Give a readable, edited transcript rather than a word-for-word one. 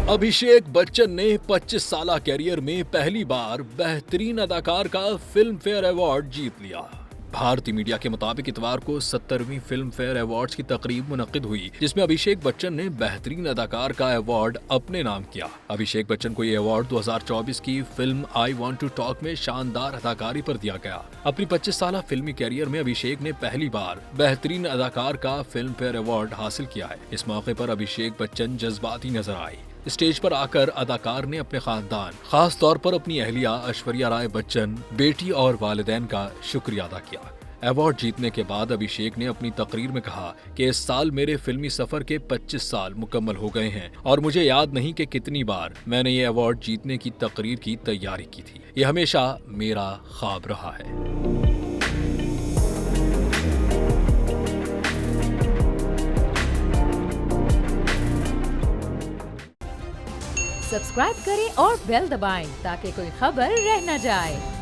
अभिषेक बच्चन ने 25 साल कैरियर में पहली बार बेहतरीन अदाकार का फिल्म फेयर अवार्ड जीत लिया। भारतीय मीडिया के मुताबिक इतवार को 70वीं फिल्म फेयर अवार्ड्स की तकरीब मुनक्किद हुई, जिसमें अभिषेक बच्चन ने बेहतरीन अदाकार का अवार्ड अपने नाम किया। अभिषेक बच्चन को ये अवार्ड 2024 की film I want to talk में शानदार अदाकारी पर दिया गया। अपनी 25 साल फिल्मी कैरियर में अभिषेक ने पहली बार बेहतरीन अदाकार का फिल्म फेयर अवार्ड हासिल किया है। इस मौके पर अभिषेक बच्चन जज्बाती नजर आए। स्टेज पर आकर अदाकार ने अपने खानदान, खास तौर पर अपनी अहलिया ऐश्वर्या राय बच्चन, बेटी और वालिदैन का शुक्रिया अदा किया। अवार्ड जीतने के बाद अभिषेक ने अपनी तकरीर में कहा कि इस साल मेरे फिल्मी सफर के 25 साल मुकम्मल हो गए हैं और मुझे याद नहीं कि कितनी बार मैंने ये अवार्ड जीतने की तकरीर की तैयारी की थी। ये हमेशा मेरा ख्वाब रहा है। सब्सक्राइब करें और बेल दबाएं ताकि कोई खबर रह न जाए।